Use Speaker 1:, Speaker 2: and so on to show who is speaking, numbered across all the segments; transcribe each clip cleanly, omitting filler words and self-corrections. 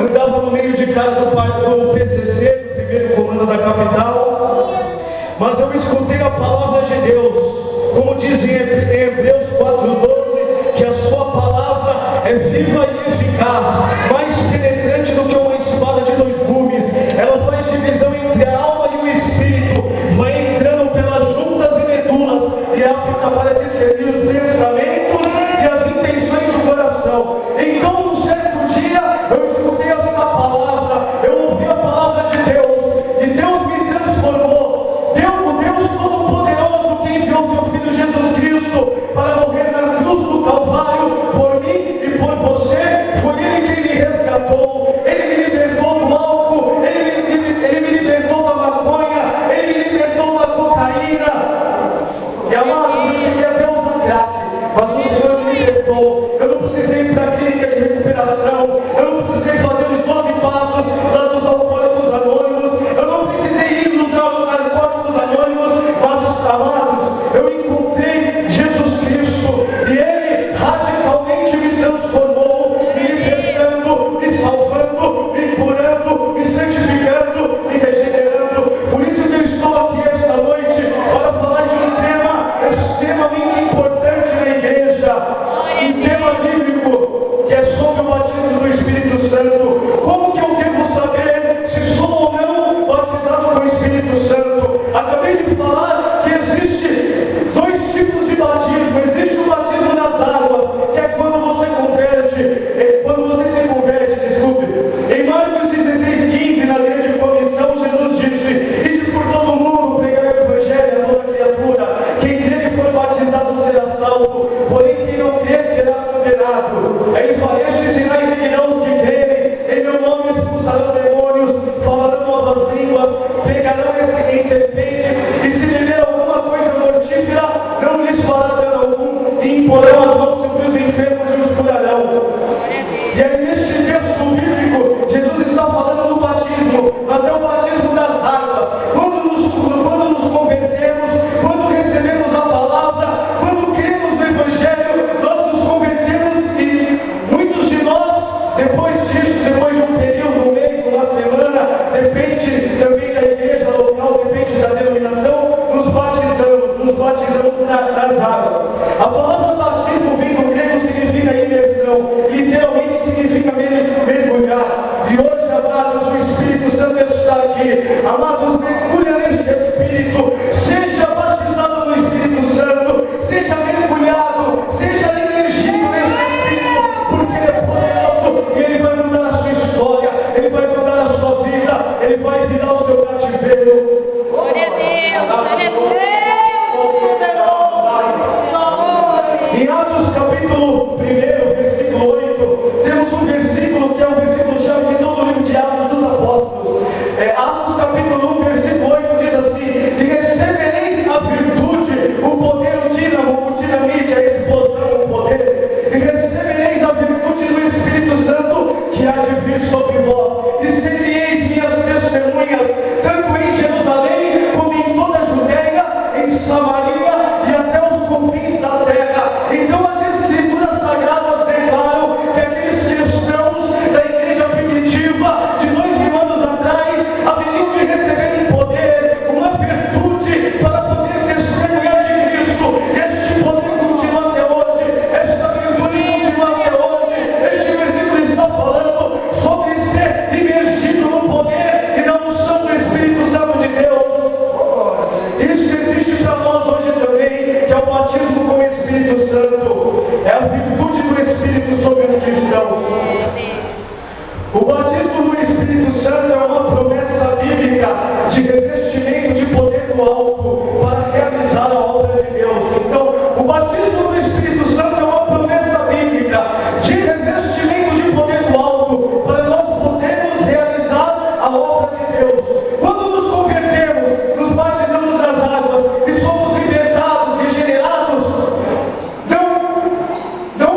Speaker 1: andava no meio de casa do PCC, do primeiro comando da capital, mas eu escutei a palavra de Deus, como diz em Hebreus 4:12, que a sua palavra é viva e eficaz, mais penetrante do que uma espada de 2 gumes. Ela faz divisão entre a alma e o espírito, vai entrando pelas juntas e medulas, e é apta para discernir os pensamentos e as intenções do coração. Então, num certo dia, eu escutei essa palavra, eu ouvi a palavra de Deus, e Deus me transformou. Deus Todo-Poderoso, que enviou seu Filho Jesus Cristo para morrer na cruz do Calvário, por mim e por você, foi Ele quem me resgatou, Ele me libertou do álcool, Ele me libertou da maconha, Ele me libertou da cocaína. E amados, eu cheguei até o crack, mas o Senhor me libertou. Eu não precisei ir para a clínica de recuperação, eu não precisei fazer os 12 passos lá dos alcoólicos anônimos, eu não precisei ir nos narcóticos anônimos, mas, amados, eu encontrei Jesus Cristo e Ele radicalmente me transformou, me libertando, me salvando, me curando, me santificando, me regenerando. Por isso que eu estou aqui esta noite para falar de um tema extremamente importante na igreja, um tema bíblico, que é sobre o batismo do Espírito Santo. Como que eu devo saber se sou ou não batizado com o Espírito Santo? Acabei de falar que existe 2 tipos de batismo. Existe o batismo nas águas, que é quando você se converte, desculpe. Em Marcos 16:15, na grande comissão, Jesus disse: "Ide por todo mundo, pregar o evangelho a toda criatura. Quem crê e for batizado será salvo, porém quem não crê será condenado. Ele fala: estes sinais seguirão os que crerem, em meu nome expulsarão demônios, falarão novas línguas, pegarão em serpentes, e se beber alguma coisa mortífera, não lhes fará dano algum, e imporão as mãos sobre os enfermos e os curarão." E aí, neste texto bíblico, Jesus está falando do batismo, mas é o batismo das águas. Quando nos convertemos, quando recebemos a palavra, quando cremos no Evangelho, nós nos convertemos, e muitos de nós, depois de um período, um mês, uma semana, depende também da igreja local, depende da denominação, nos batizamos nas águas. A palavra batismo vem do grego, significa imersão, literalmente significa mergulhar. E hoje, amados, o Espírito Santo está aqui. Amados, mergulha neste Espírito, seja batizado no Espírito Santo, seja mergulhado, seja imergido neste Espírito, porque Ele é poderoso e Ele vai mudar a sua história, Ele vai mudar a sua vida, Ele vai virar o seu cativeiro.
Speaker 2: Glória a Deus, glória a Deus.
Speaker 1: Em Atos capítulo 1, versículo 8, temos um versículo que é o versículo-chave de todo o livro de Atos dos Apóstolos. Atos capítulo 1, versículo 8 diz assim: "E recebereis a virtude", o poder, o dínamo, o dinamite, a explosão, o poder, "e recebereis a virtude do Espírito Santo que há de vir sobre vós, e sereis minhas testemunhas, tanto em Jerusalém como em toda a Judéia, em Samaria e até os confins da terra." Então as Escrituras Sagradas declaram que aqueles cristãos da igreja primitiva de 2000 anos atrás haveriam de receber um poder, uma virtude para poder testemunhar de Cristo. E este poder continua até hoje, esta virtude continua até hoje. Este versículo está falando sobre ser imergido no poder e na unção do Espírito Santo de Deus. Isso que existe para nós hoje também, que é o batismo com o Espírito Santo, é a virtude do Espírito sobre os cristãos. O batismo do Espírito Santo é uma promessa bíblica de revestimento de poder do alto para realizar a obra de Deus. Então, o batismo do Espírito Santo é uma promessa bíblica de revestimento de poder do alto para nós podermos realizar a obra de Deus. Quando nos convertemos, nos batizamos nas águas e somos libertados, regenerados, não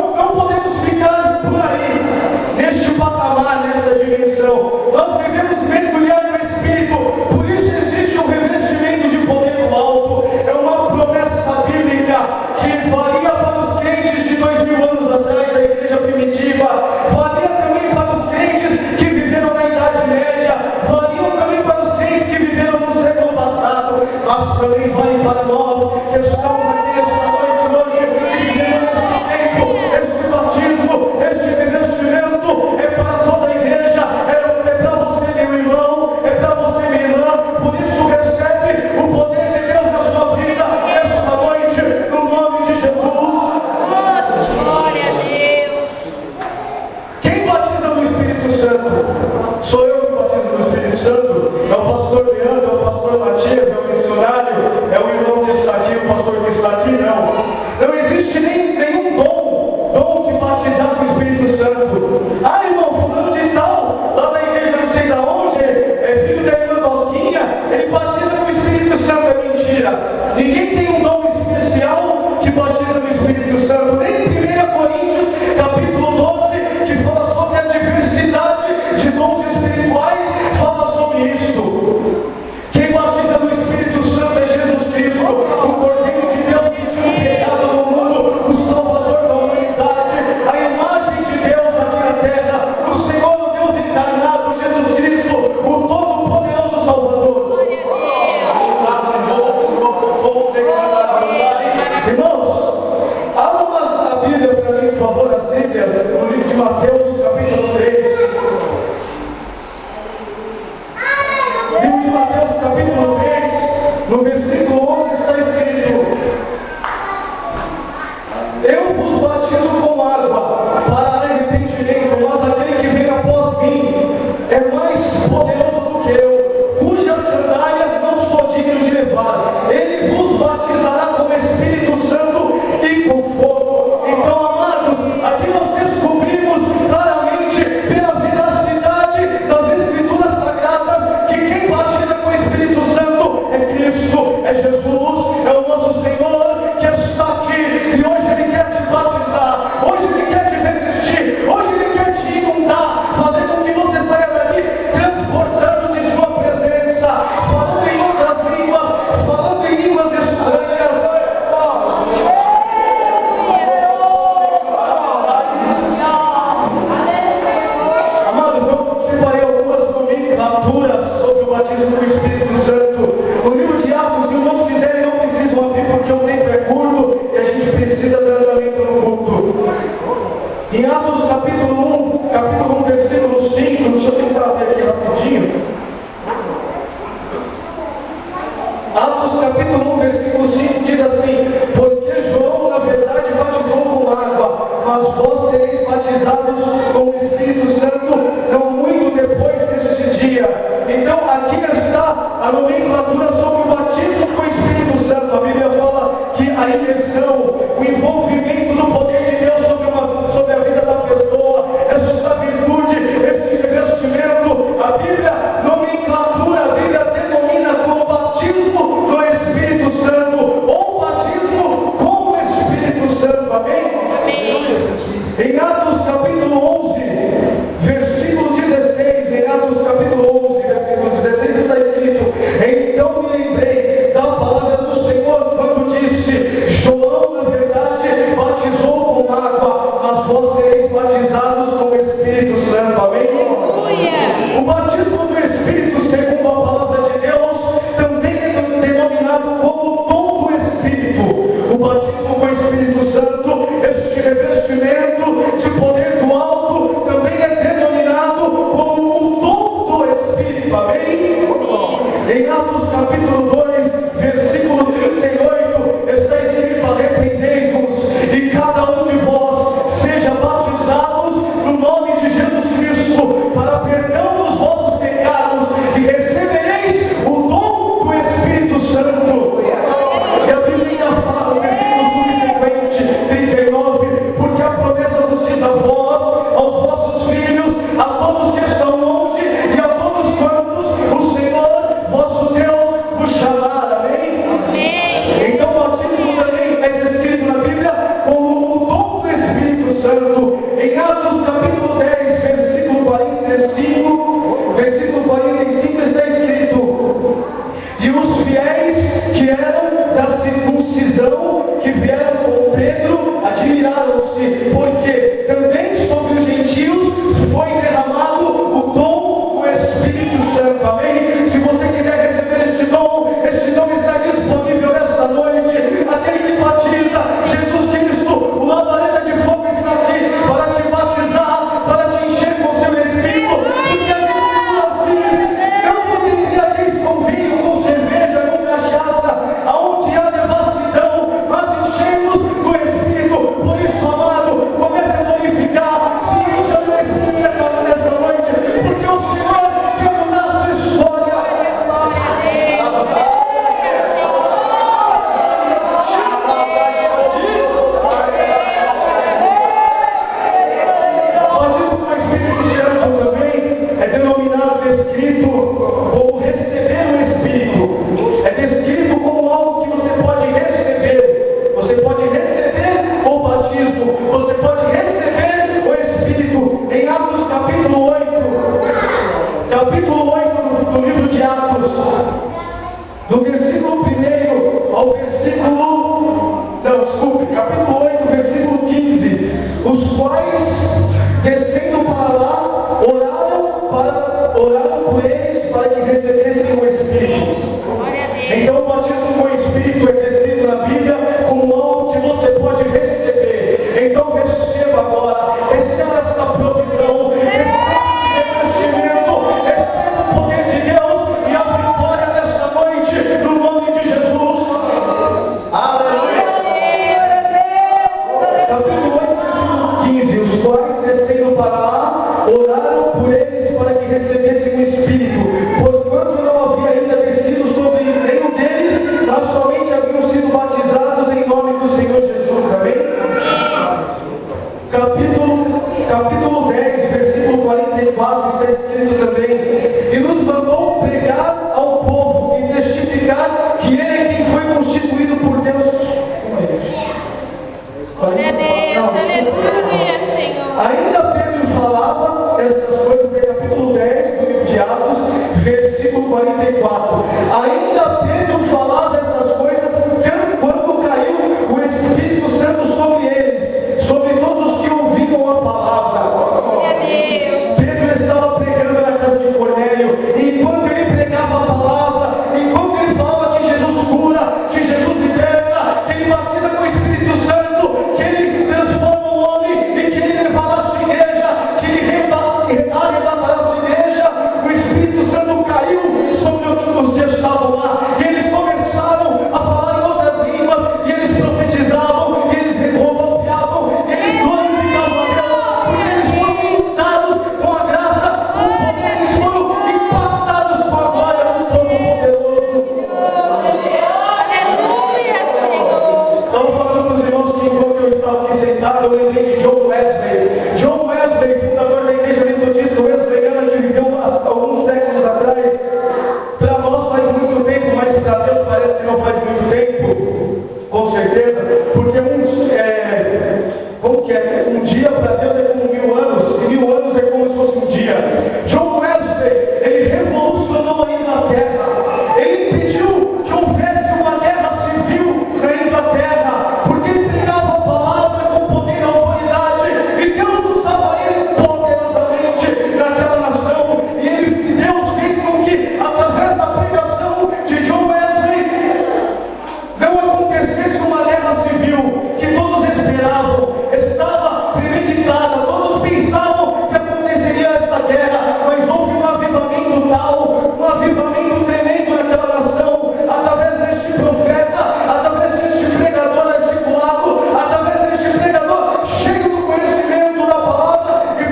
Speaker 1: Não existe nenhum dom de batizar com o Espírito Santo. Ah, irmão, fulano de tal, lá na igreja não sei da onde, é filho da irmã Doquinha, ele batiza com o Espírito Santo. É mentira. Ninguém tem um dom especial que batiza no Espírito Santo. Nem 1 Coríntios, capítulo 12, que fala sobre a diversidade de dons espirituais, fala sobre isso. Quem batiza no Espírito Santo é Jesus Cristo, o Cordeiro de Deus que tinha pecado no mundo, o Salvador da humanidade, a imagem de Deus aqui na terra, o Senhor, o Deus encarnado, Jesus Cristo, o todo-poderoso Salvador. Irmãos, abra a Bíblia para mim, por favor, as Bíblias, no livro de Mateus, capítulo 3. Livro de Mateus, capítulo 3, no versículo 11 está escrito: eu vos batizo com água para arrependimento, mas aquele que vem após mim é mais poderoso do que eu, cujas sandálias não sou digno de levar. Ele vos batizará com o Espírito Santo e com fogo. Então, amados, aqui nós descobrimos claramente, pela veracidade das Escrituras Sagradas, que quem batiza com o Espírito Santo é Cristo, é Jesus, é o nosso Senhor, que está aqui, e hoje Ele quer te batizar, hoje Ele quer te revestir, hoje Ele quer te inundar, fazer com que você saia daqui transportando de sua presença, falando em outras línguas, falando em línguas estranhas. Amados, eu separei algumas nomenclaturas sobre o batismo com o Espírito Santo. No livro de Atos, se irmãos quiserem, não precisam abrir porque o tempo é curto e a gente precisa de andamento no culto. Em Atos capítulo 1, versículo 5, deixa eu tentar ver aqui rapidinho. Atos capítulo 1, versículo 5 diz assim: porque João, na verdade, batizou com água, mas vós sereis batizados com o Espírito Santo não muito depois deste dia. Então aqui está a nomenclatura sobre o batismo com o Espírito Santo. A Bíblia fala que a imersão, o envolvimento do poder de Deus sobre a vida da pessoa, essa virtude, esse revestimento, a Bíblia nomenclatura, a Bíblia denomina como batismo do Espírito Santo, ou batismo com o Espírito Santo. Amém? Em Atos capítulo 11, versículo 16, em Atos capítulo 11, versículo 16 está escrito: então me lembrei da palavra do Senhor quando disse: João, na verdade, desculpe, capítulo 8, versículo 15. Os quais, descendo para lá, oraram por eles para que recebessem o Espírito.
Speaker 2: Glória a Deus.
Speaker 1: Então o batismo com o Espírito é descrito na Bíblia como algo que você pode receber. Então receba agora, receba esta provisão, receba esse revestimento, receba o poder de Deus e a vitória nesta noite, no nome de Jesus. Aleluia. Capítulo 8, versículo 15. Os quais, descendo para lá, oraram por eles para que recebessem o Espírito, porquanto não havia ainda descido sobre nenhum deles, mas somente haviam sido batizados em nome do Senhor Jesus. Amém? Capítulo 10, versículo 44, está escrito também: e nos mandou pregar ao povo e testificar que ele é quem foi constituído por Deus.
Speaker 2: Glória a Deus. Aleluia, Senhor.
Speaker 1: Ainda Pedro falava estas coisas em capítulo 10 do livro de Atos, versículo 44. Ainda Pedro falava estas coisas quando caiu o Espírito Santo sobre eles, sobre todos os que ouviam a palavra.
Speaker 2: Glória a Deus.
Speaker 1: Pedro estava pregando na casa de Cornélio, e enquanto ele pregava a palavra, enquanto ele falava que Jesus cura, que Jesus liberta, que ele batiza com o Espírito Santo, que ele transforma o homem e que ele levará a sua igreja, que ele arrebatará a sua igreja, o Espírito Santo caiu sobre os que estavam lá, e eles começaram a falar em outras línguas, e eles profetizavam, e eles rodopiavam, e eles glorificavam a Deus, porque eles foram inundados com a graça, com o poder, eles foram impactados com a glória do Todo-Poderoso.
Speaker 2: Aleluia, Senhor.
Speaker 1: Estava falando com os irmãos que enquanto eu estava aqui sentado, eu lembrei de John Wesley. John Wesley, fundador da Igreja Metodista Wesleyana, que viveu há alguns séculos atrás. Para nós faz muito tempo, mas para Deus parece que não faz muito tempo, com certeza, porque um dia para Deus é como 1000 anos, e 1000 anos é como se fosse um dia. John Wesley, ele revolucionou a Inglaterra, ele impediu que houvesse uma guerra civil na Inglaterra, porque ele pregava a palavra com poder e autoridade, e Deus usava ele poderosamente naquela nação, e Deus fez com que, através da pregação de John Wesley, não acontecesse uma guerra civil que todos esperavam, estava premeditada, todos pensavam que aconteceria esta guerra, mas houve um avivamento tal, um avivamento tremendo naquela nação, através deste profeta, através deste pregador articulado, através deste pregador cheio do conhecimento da palavra e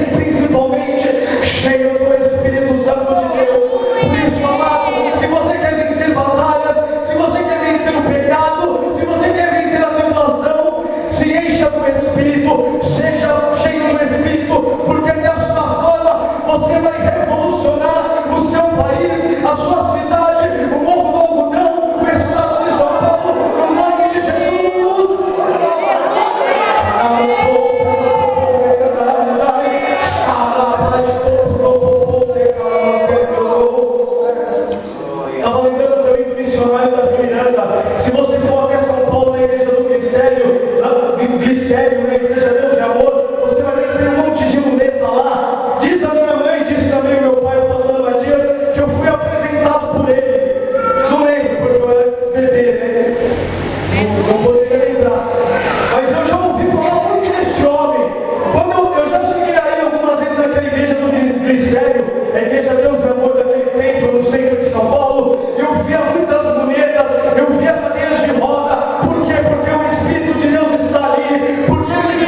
Speaker 1: principalmente cheio do Espírito Santo de Deus. Por isso, amado, se você quer vencer batalhas, se você quer vencer o pecado, se você quer vencer a tribulação, se encha do Espírito, seja cheio do Espírito, porque dessa forma você vai revolucionar o seu país, a sua cidade, o Morro do Algodão, o estado de São Paulo, no nome de Jesus. Estava lembrando também do missionário da Miranda. Se você for até São Paulo na igreja do Glicério, na igreja Deus de Amor, você vai ver que tem um monte de luneta lá. Diz a minha mãe, disse também o meu pai, o pastor Matias, que eu fui apresentado por ele. Não lembro, porque eu era bebê, né? Não poderia lembrar. Mas eu já ouvi falar muito desse homem. Quando eu já cheguei aí algumas vezes naquela igreja do Glicério, a igreja Deus de Amor daquele tempo, no centro de São Paulo, eu via muitas lunetas, eu via cadeiras de roda. Por quê? Porque o Espírito de Deus está ali, porque ele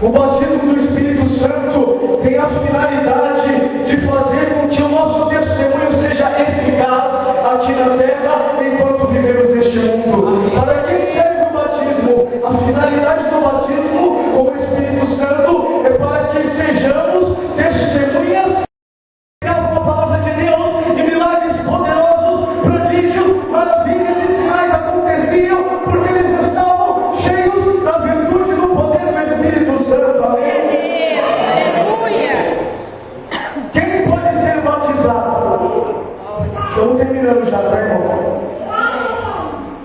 Speaker 1: O batismo do Espírito Santo tem a finalidade de fazer com que o nosso testemunho seja eficaz aqui na terra enquanto vivemos neste mundo. Para quem serve o batismo? A finalidade do batismo com o Espírito Santo é para que sejamos testemunhas da palavra de Deus, de milagres poderosos, prodígios, maravilhas e sinais aconteciam porque eles estavam cheios da virtude do poder do Espírito Santo. Amém?
Speaker 2: Aleluia.
Speaker 1: Quem pode ser batizado? Estamos terminando já, tá, irmão?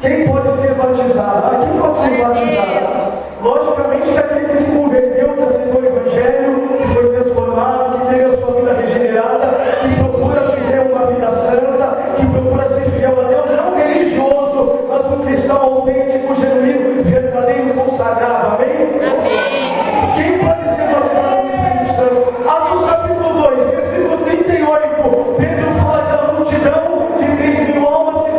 Speaker 1: Quem pode ser batizado? Quem pode ser batizado? Logicamente que aquele que se converteu, que aceitou o Evangelho, que foi transformado, que teve a sua vida regenerada, que procura viver uma vida santa, que procura ser fiel a Deus, não religioso, mas um cristão autêntico, genuíno, verdadeiro, consagrado. Amém? Quem pode ser batizado no Espírito Santo? Atos capítulo 2, versículo 38. Pedro fala da multidão de 3.000 almas que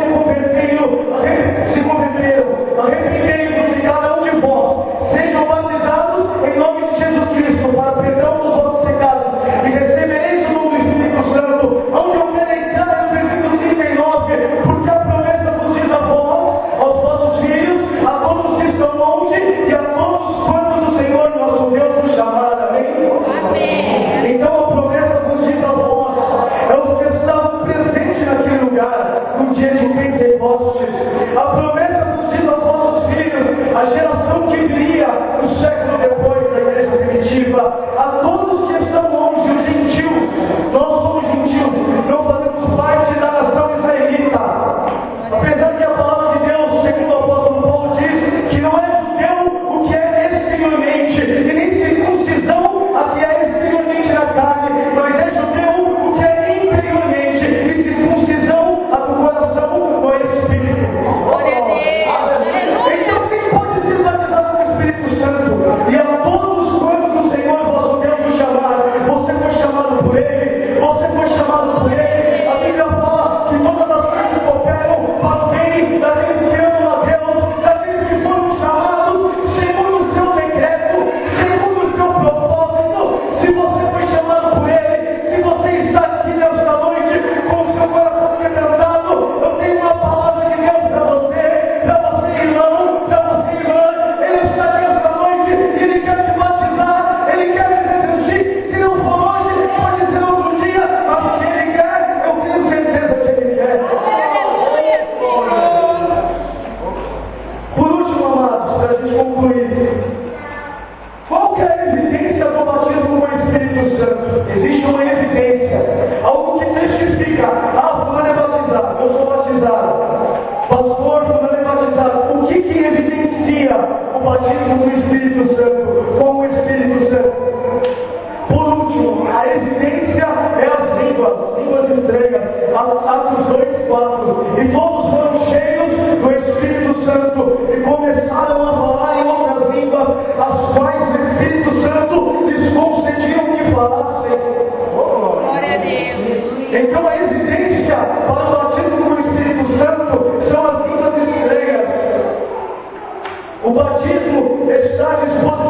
Speaker 1: se converteram. Arrependei-vos de cada um de vós. Sejam batizados em nome de Jesus Cristo para perdão dos vossos pecados e recebereis o dom do Espírito Santo. Onde houver entrar no versículo 39, porque a promessa vos diz a vós, aos vossos filhos, a todos que estão longe e a todos quantos o Senhor nosso Deus nos chamar. Amém? Então a promessa vos diz a vós, é os que estavam presentes naquele lugar, no dia de Pentecostes. A promessa vos diz a vossos filhos, a geração que viria no século depois da igreja primitiva, a todos que estão longe, os gentios. Nós somos gentios, não fazemos parte da nação israelita. Apesar que a palavra de Deus, segundo o apóstolo Paulo, diz que não é judeu o que é exteriormente, e nem circuncisão a que é exteriormente na carne, mas é judeu o que é interiormente, e circuncisão a do coração no Espírito.
Speaker 2: Glória a Deus.
Speaker 1: Então quem pode ser batizado com o Espírito Santo? E a todos quantos o Senhor vosso Deus nos chamar, você foi chamado por Ele, você foi chamado por Ele. A Bíblia fala que todas as coisas cooperam para o bem daqueles que amam a Deus, daqueles que foram chamados segundo o seu decreto, segundo o seu propósito. Se você foi chamado por Ele, se você está aqui nesta noite com o seu coração quebrantado, eu tenho uma palavra de Deus para você irmão, para você irmã. Ele está nesta noite e Ele quer te batizar, Ele quer te reduzir. Se não for hoje, pode ser outro dia, mas se Ele quer, eu tenho certeza que Ele quer.
Speaker 2: Aleluia, Senhor.
Speaker 1: Por último, amados, para a gente concluir, qual que é a evidência do batismo com o Espírito Santo? Existe uma evidência, algo que testifica. Fulano é batizado, eu sou batizado. Pastor, fulano é batizado. O que evidencia o batismo do Espírito Santo com o Espírito Santo? Por último, a evidência é as línguas estranhas. Atos 2:4. E todos foram cheios do Espírito Santo e começaram a falar em outras línguas, as quais o Espírito Santo lhes concediam que falassem.
Speaker 2: Glória a Deus.
Speaker 1: Então a evidência para o batismo com o Espírito Santo são as línguas estranhas. O batismo está disponível